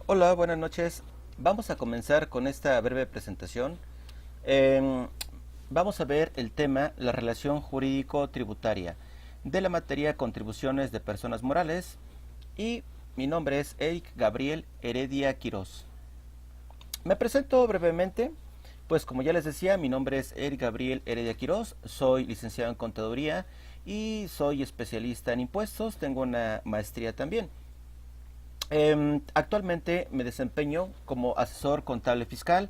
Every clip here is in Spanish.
Hola, buenas noches. Vamos a comenzar con esta breve presentación. Em, Vamos a ver el tema, la relación jurídico-tributaria de la materia contribuciones de personas morales y mi nombre es Eric Gabriel Heredia Quirós. Me presento brevemente, pues como ya les decía, mi nombre es Eric Gabriel Heredia Quirós, soy licenciado en contaduría y soy especialista en impuestos, tengo una maestría también. Actualmente me desempeño como asesor contable fiscal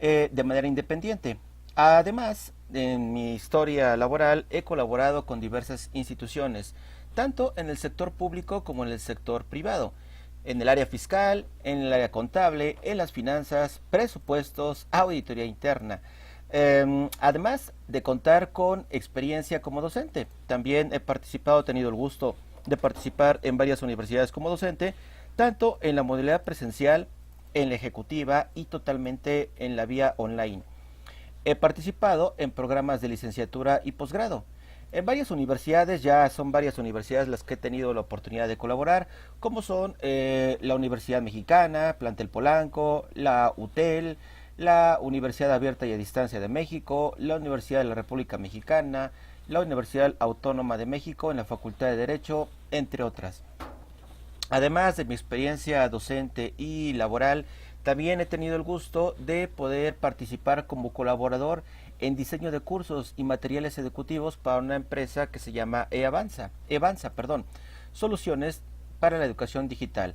de manera independiente. Además, en mi historia laboral he colaborado con diversas instituciones, tanto en el sector público como en el sector privado, en el área fiscal, en el área contable, en las finanzas, presupuestos, auditoría interna. Además de contar con experiencia como docente, también he participado, he tenido el gusto de participar en varias universidades como docente, tanto en la modalidad presencial, en la ejecutiva y totalmente en la vía online. He participado en programas de licenciatura y posgrado. En varias universidades, ya son varias universidades las que he tenido la oportunidad de colaborar, como son la Universidad Mexicana, Plantel Polanco, la UTEL, la Universidad Abierta y a Distancia de México, la Universidad de la República Mexicana, la Universidad Autónoma de México en la Facultad de Derecho, entre otras. Además de mi experiencia docente y laboral, también he tenido el gusto de poder participar como colaborador en diseño de cursos y materiales educativos para una empresa que se llama Evanza, Soluciones para la Educación Digital.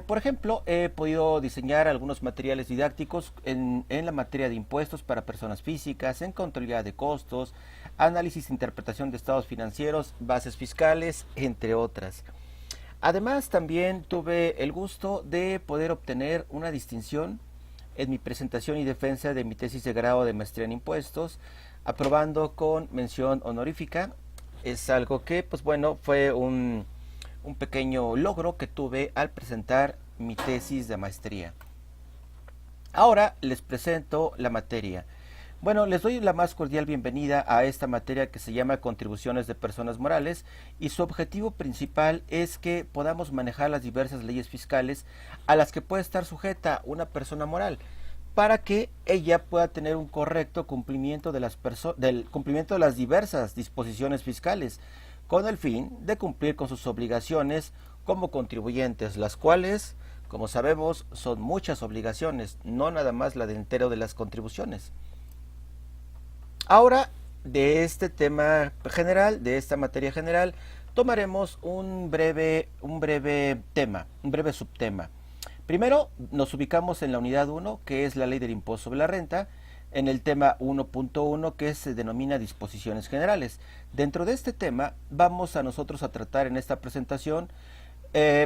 Por ejemplo, he podido diseñar algunos materiales didácticos en la materia de impuestos para personas físicas, en contabilidad de costos, análisis e interpretación de estados financieros, bases fiscales, entre otras. Además, también tuve el gusto de poder obtener una distinción en mi presentación y defensa de mi tesis de grado de maestría en impuestos, aprobando con mención honorífica. Es algo que, pues bueno, fue un pequeño logro que tuve al presentar mi tesis de maestría. Ahora les presento la materia. Bueno, les doy la más cordial bienvenida a esta materia que se llama Contribuciones de Personas Morales y su objetivo principal es que podamos manejar las diversas leyes fiscales a las que puede estar sujeta una persona moral para que ella pueda tener un correcto cumplimiento del cumplimiento de las diversas disposiciones fiscales con el fin de cumplir con sus obligaciones como contribuyentes, las cuales, como sabemos, son muchas obligaciones, no nada más la de entero de las contribuciones. Ahora, de este tema general, de esta materia general, tomaremos un breve subtema. Primero, nos ubicamos en la unidad 1, que es la ley del impuesto sobre la renta, en el tema 1.1, que se denomina disposiciones generales. Dentro de este tema, vamos a nosotros a tratar en esta presentación,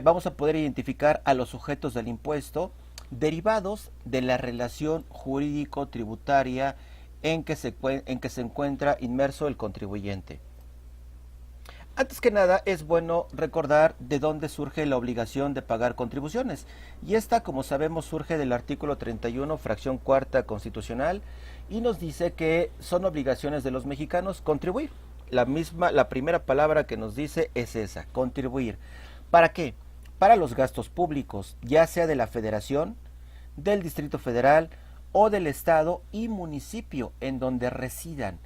vamos a poder identificar a los sujetos del impuesto derivados de la relación jurídico-tributaria en que se encuentra inmerso el contribuyente. Antes que nada, es bueno recordar de dónde surge la obligación de pagar contribuciones. Y esta, como sabemos, surge del artículo 31, fracción cuarta constitucional, y nos dice que son obligaciones de los mexicanos contribuir. La primera palabra que nos dice es esa, contribuir. ¿Para qué? Para los gastos públicos, ya sea de la federación, del Distrito Federal o del estado y municipio en donde residan.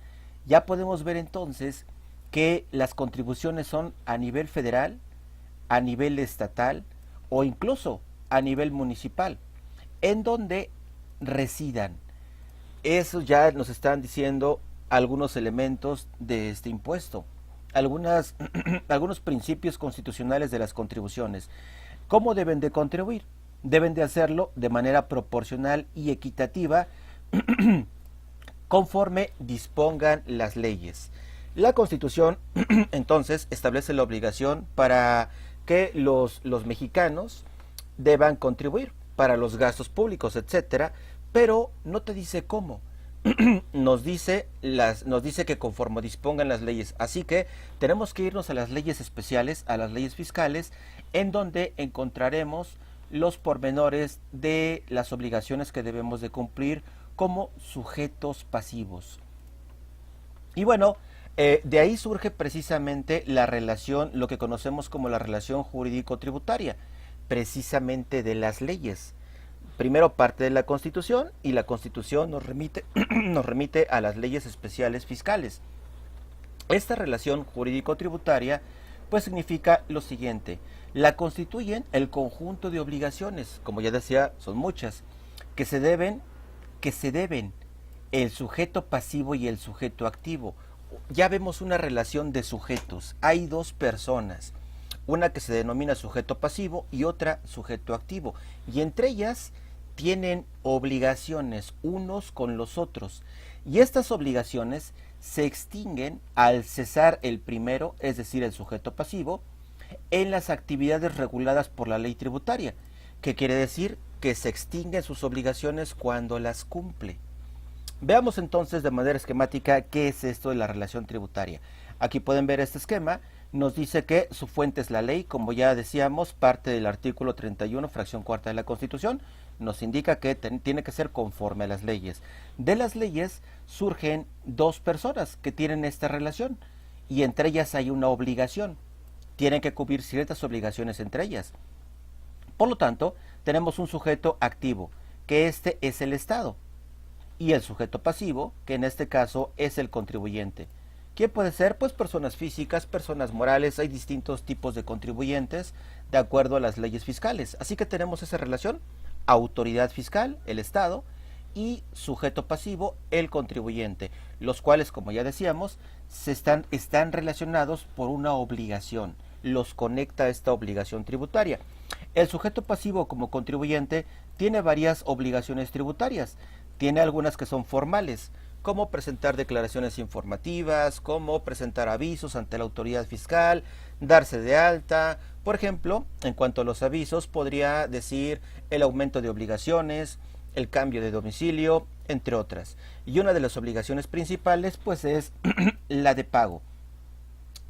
Ya podemos ver entonces que las contribuciones son a nivel federal, a nivel estatal o incluso a nivel municipal, en donde residan. Eso ya nos están diciendo algunos elementos de este impuesto, algunos principios constitucionales de las contribuciones. ¿Cómo deben de contribuir? Deben de hacerlo de manera proporcional y equitativa conforme dispongan las leyes. La Constitución entonces establece la obligación para que los mexicanos deban contribuir para los gastos públicos, etcétera, pero no te dice cómo. Nos dice que conforme dispongan las leyes. Así que tenemos que irnos a las leyes especiales, a las leyes fiscales, en donde encontraremos los pormenores de las obligaciones que debemos de cumplir como sujetos pasivos. Y bueno, de ahí surge precisamente la relación, lo que conocemos como la relación jurídico-tributaria. precisamente de las leyes. Primero parte de la Constitución y la Constitución nos remite, nos remite a las leyes especiales fiscales. Esta relación jurídico-tributaria pues significa lo siguiente: la constituyen el conjunto de obligaciones, como ya decía, son muchas, que se deben, que se deben el sujeto pasivo y el sujeto activo. Ya vemos una relación de sujetos. Hay dos personas, una que se denomina sujeto pasivo y otra sujeto activo, y entre ellas tienen obligaciones unos con los otros, y estas obligaciones se extinguen al cesar el primero, es decir, el sujeto pasivo, en las actividades reguladas por la ley tributaria, que quiere decir que se extinguen sus obligaciones cuando las cumple. Veamos entonces de manera esquemática qué es esto de la relación tributaria. Aquí pueden ver este esquema. Nos dice que su fuente es la ley, como ya decíamos, parte del artículo 31, fracción cuarta de la Constitución. Nos indica que tiene que ser conforme a las leyes. De las leyes surgen dos personas que tienen esta relación, y entre ellas hay una obligación. Tienen que cubrir ciertas obligaciones entre ellas. Por lo tanto, tenemos un sujeto activo, que este es el Estado, y el sujeto pasivo, que en este caso es el contribuyente. ¿Quién puede ser? Pues personas físicas, personas morales. Hay distintos tipos de contribuyentes de acuerdo a las leyes fiscales. Así que tenemos esa relación: autoridad fiscal, el Estado, y sujeto pasivo, el contribuyente, los cuales, como ya decíamos, están relacionados por una obligación. Los conecta esta obligación tributaria. El sujeto pasivo como contribuyente tiene varias obligaciones tributarias. Tiene algunas que son formales, como presentar declaraciones informativas, como presentar avisos ante la autoridad fiscal, darse de alta. Por ejemplo, en cuanto a los avisos, podría decir el aumento de obligaciones, el cambio de domicilio, entre otras. Y una de las obligaciones principales, pues, es la de pago.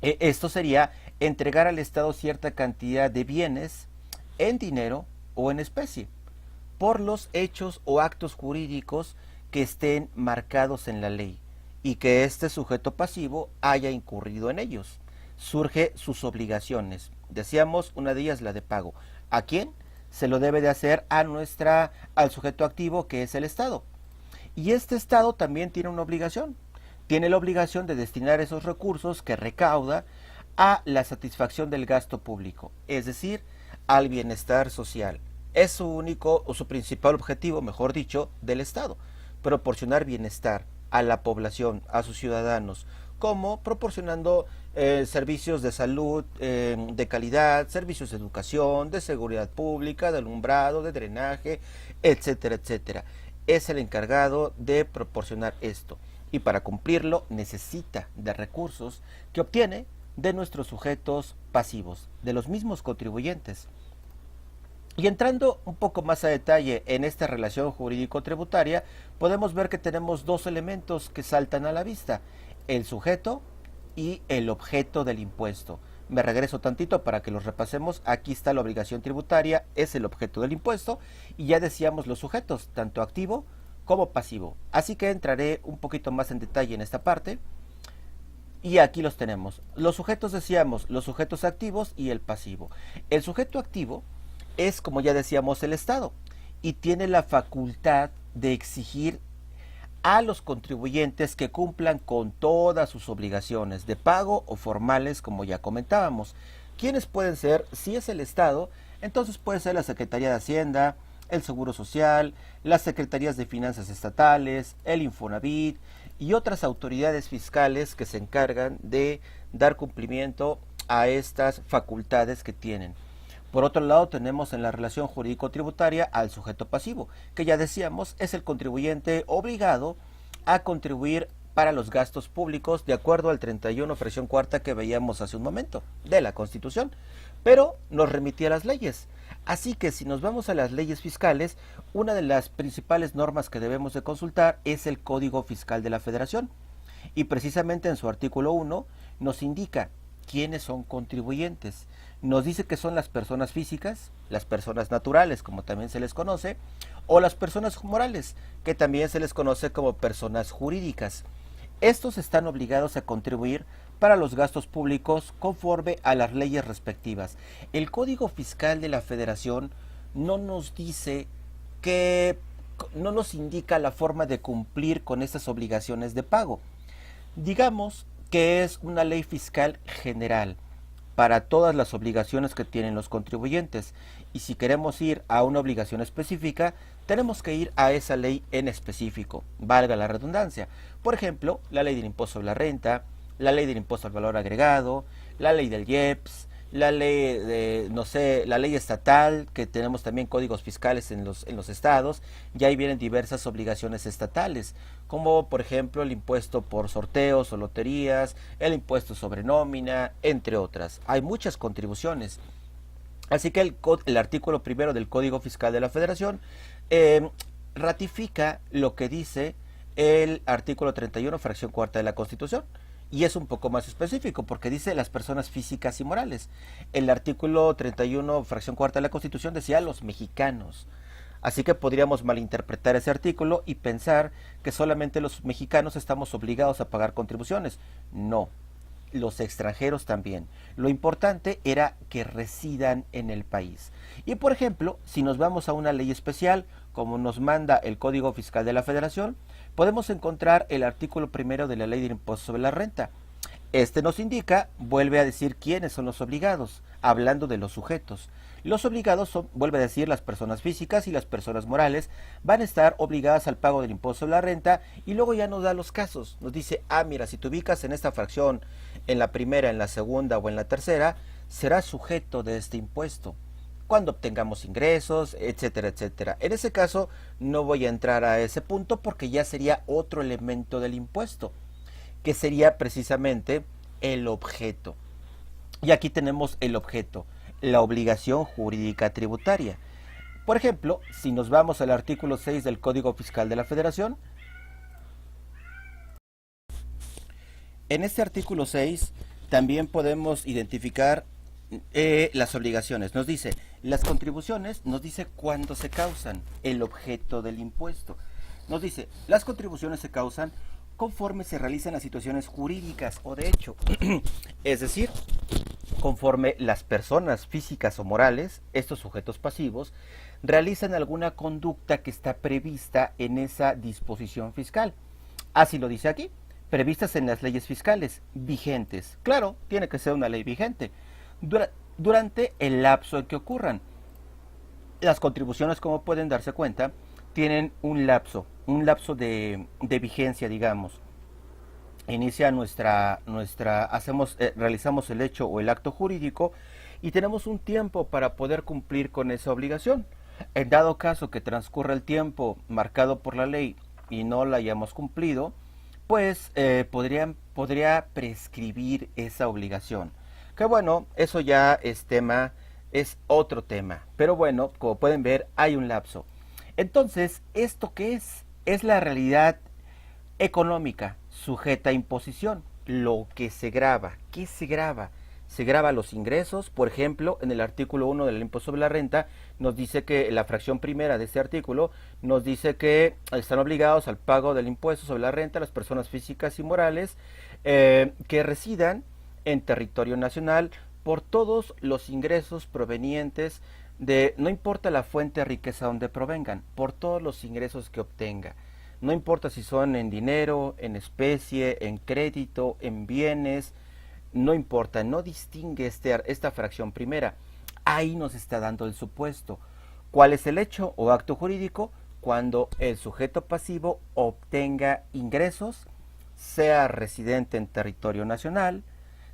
Esto sería entregar al Estado cierta cantidad de bienes en dinero o en especie por los hechos o actos jurídicos que estén marcados en la ley y que este sujeto pasivo haya incurrido en ellos. Surge sus obligaciones. Decíamos, una de ellas la de pago. ¿A quién? Se lo debe de hacer al sujeto activo, que es el Estado. Y este Estado también tiene una obligación. Tiene la obligación de destinar esos recursos que recauda a la satisfacción del gasto público, es decir, al bienestar social. Es su único o su principal objetivo, mejor dicho, del Estado: proporcionar bienestar a la población, a sus ciudadanos, como proporcionando servicios de salud de calidad, servicios de educación, de seguridad pública, de alumbrado, de drenaje, etcétera, etcétera. Es el encargado de proporcionar esto, y para cumplirlo necesita de recursos que obtiene de nuestros sujetos pasivos, de los mismos contribuyentes. Y entrando un poco más a detalle en esta relación jurídico-tributaria, podemos ver que tenemos dos elementos que saltan a la vista: el sujeto y el objeto del impuesto. Me regreso tantito para que los repasemos. Aquí está la obligación tributaria, es el objeto del impuesto, y ya decíamos los sujetos, tanto activo como pasivo. Así que entraré un poquito más en detalle en esta parte. Y aquí los tenemos. Los sujetos, decíamos, los sujetos activos y el pasivo. El sujeto activo es, como ya decíamos, el Estado, y tiene la facultad de exigir a los contribuyentes que cumplan con todas sus obligaciones de pago o formales, como ya comentábamos. ¿Quiénes pueden ser? Si es el Estado, entonces puede ser la Secretaría de Hacienda, el Seguro Social, las Secretarías de Finanzas Estatales, el Infonavit y otras autoridades fiscales que se encargan de dar cumplimiento a estas facultades que tienen. Por otro lado, tenemos en la relación jurídico-tributaria al sujeto pasivo, que ya decíamos es el contribuyente obligado a contribuir para los gastos públicos de acuerdo al 31, fracción cuarta, que veíamos hace un momento, de la Constitución, pero nos remitía a las leyes. Así que si nos vamos a las leyes fiscales, una de las principales normas que debemos de consultar es el Código Fiscal de la Federación, y precisamente en su artículo 1 nos indica quiénes son contribuyentes. Nos dice que son las personas físicas, las personas naturales, como también se les conoce, o las personas morales, que también se les conoce como personas jurídicas. Estos están obligados a contribuir para los gastos públicos conforme a las leyes respectivas. El Código Fiscal de la Federación no nos dice que, no nos indica la forma de cumplir con estas obligaciones de pago. Digamos que es una ley fiscal general para todas las obligaciones que tienen los contribuyentes, y si queremos ir a una obligación específica, tenemos que ir a esa ley en específico, valga la redundancia. Por ejemplo, la ley del impuesto sobre la renta, la ley del impuesto al valor agregado, la ley del IEPS, la ley de, no sé, la ley estatal, que tenemos también códigos fiscales en los estados, y ahí vienen diversas obligaciones estatales, como por ejemplo el impuesto por sorteos o loterías, el impuesto sobre nómina, entre otras. Hay muchas contribuciones. Así que el artículo primero del Código Fiscal de la Federación ratifica lo que dice el artículo 31, fracción cuarta de la Constitución. Y es un poco más específico porque dice las personas físicas y morales. El artículo 31, fracción cuarta de la Constitución decía los mexicanos. Así que podríamos malinterpretar ese artículo y pensar que solamente los mexicanos estamos obligados a pagar contribuciones. No, los extranjeros también. Lo importante era que residan en el país. Y por ejemplo, si nos vamos a una ley especial, como nos manda el Código Fiscal de la Federación, podemos encontrar el artículo primero de la Ley del Impuesto sobre la Renta. Este nos indica, vuelve a decir quiénes son los obligados, hablando de los sujetos. Los obligados son, vuelve a decir, las personas físicas y las personas morales van a estar obligadas al pago del impuesto sobre la renta, y luego ya nos da los casos. Nos dice, mira, si te ubicas en esta fracción, en la primera, en la segunda o en la tercera, serás sujeto de este impuesto cuando obtengamos ingresos, etcétera, etcétera. En ese caso no voy a entrar a ese punto porque ya sería otro elemento del impuesto, que sería precisamente el objeto. Y aquí tenemos el objeto, la obligación jurídica tributaria. Por ejemplo, si nos vamos al artículo 6 del Código Fiscal de la Federación, en este artículo 6 también podemos identificar las obligaciones. Nos dice, las contribuciones, nos dice cuándo se causan, el objeto del impuesto. Nos dice, las contribuciones se causan conforme se realizan las situaciones jurídicas o de hecho, es decir, conforme las personas físicas o morales, estos sujetos pasivos, realizan alguna conducta que está prevista en esa disposición fiscal. Así lo dice aquí, previstas en las leyes fiscales vigentes. Claro, tiene que ser una ley vigente. Durante el lapso en que ocurran. Las contribuciones, como pueden darse cuenta, tienen un lapso de vigencia, digamos. Inicia realizamos el hecho o el acto jurídico y tenemos un tiempo para poder cumplir con esa obligación. En dado caso que transcurra el tiempo marcado por la ley y no la hayamos cumplido, pues podría prescribir esa obligación. Que bueno, eso ya es otro tema. Pero bueno, como pueden ver, hay un lapso. Entonces, ¿esto qué es? Es la realidad económica sujeta a imposición. Lo que se grava. ¿Qué se grava? Se grava los ingresos. Por ejemplo, en el artículo 1 del impuesto sobre la renta, nos dice que la fracción primera de este artículo nos dice que están obligados al pago del impuesto sobre la renta las personas físicas y morales que residan en territorio nacional por todos los ingresos provenientes de, no importa la fuente de riqueza donde provengan, por todos los ingresos que obtenga. No importa si son en dinero, en especie, en crédito, en bienes, no importa, no distingue esta fracción primera. Ahí nos está dando el supuesto. ¿Cuál es el hecho o acto jurídico? Cuando el sujeto pasivo obtenga ingresos, sea residente en territorio nacional,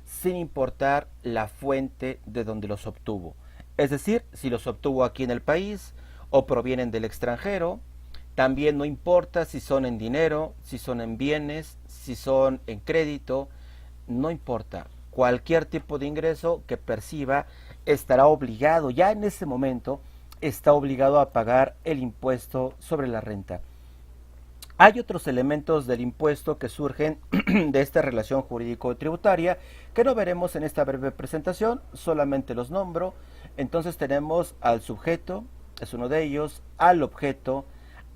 sin importar la fuente de donde los obtuvo. Es decir, si los obtuvo aquí en el país o provienen del extranjero, también no importa si son en dinero, si son en bienes, si son en crédito, no importa. Cualquier tipo de ingreso que perciba estará obligado, ya en ese momento, está obligado a pagar el impuesto sobre la renta. Hay otros elementos del impuesto que surgen de esta relación jurídico-tributaria que no veremos en esta breve presentación, solamente los nombro. Entonces tenemos al sujeto, es uno de ellos, al objeto,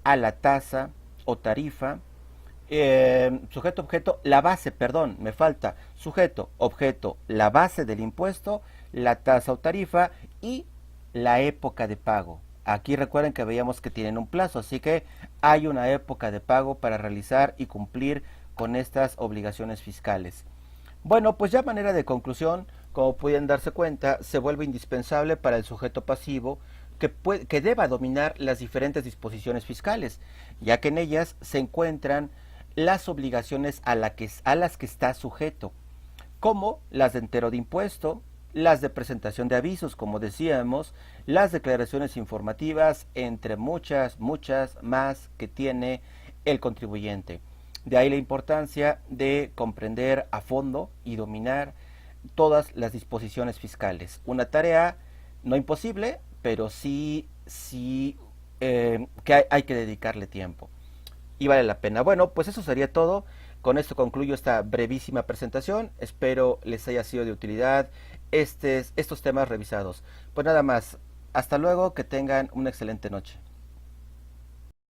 a la tasa o tarifa, Sujeto, objeto, la base, perdón, me falta. Sujeto, objeto, la base del impuesto, la tasa o tarifa y la época de pago. Aquí recuerden que veíamos que tienen un plazo, así que hay una época de pago para realizar y cumplir con estas obligaciones fiscales. Bueno, pues ya a manera de conclusión, como pueden darse cuenta, se vuelve indispensable para el sujeto pasivo que deba dominar las diferentes disposiciones fiscales, ya que en ellas se encuentran las obligaciones a las que está sujeto, como las de entero de impuesto, las de presentación de avisos, como decíamos, las declaraciones informativas, entre muchas más que tiene el contribuyente. De ahí la importancia de comprender a fondo y dominar todas las disposiciones fiscales. Una tarea no imposible, pero sí que hay que dedicarle tiempo y vale la pena. Bueno, pues eso sería todo. Con esto concluyo esta brevísima presentación. Espero les haya sido de utilidad estos temas revisados. Pues nada más. Hasta luego, que tengan una excelente noche.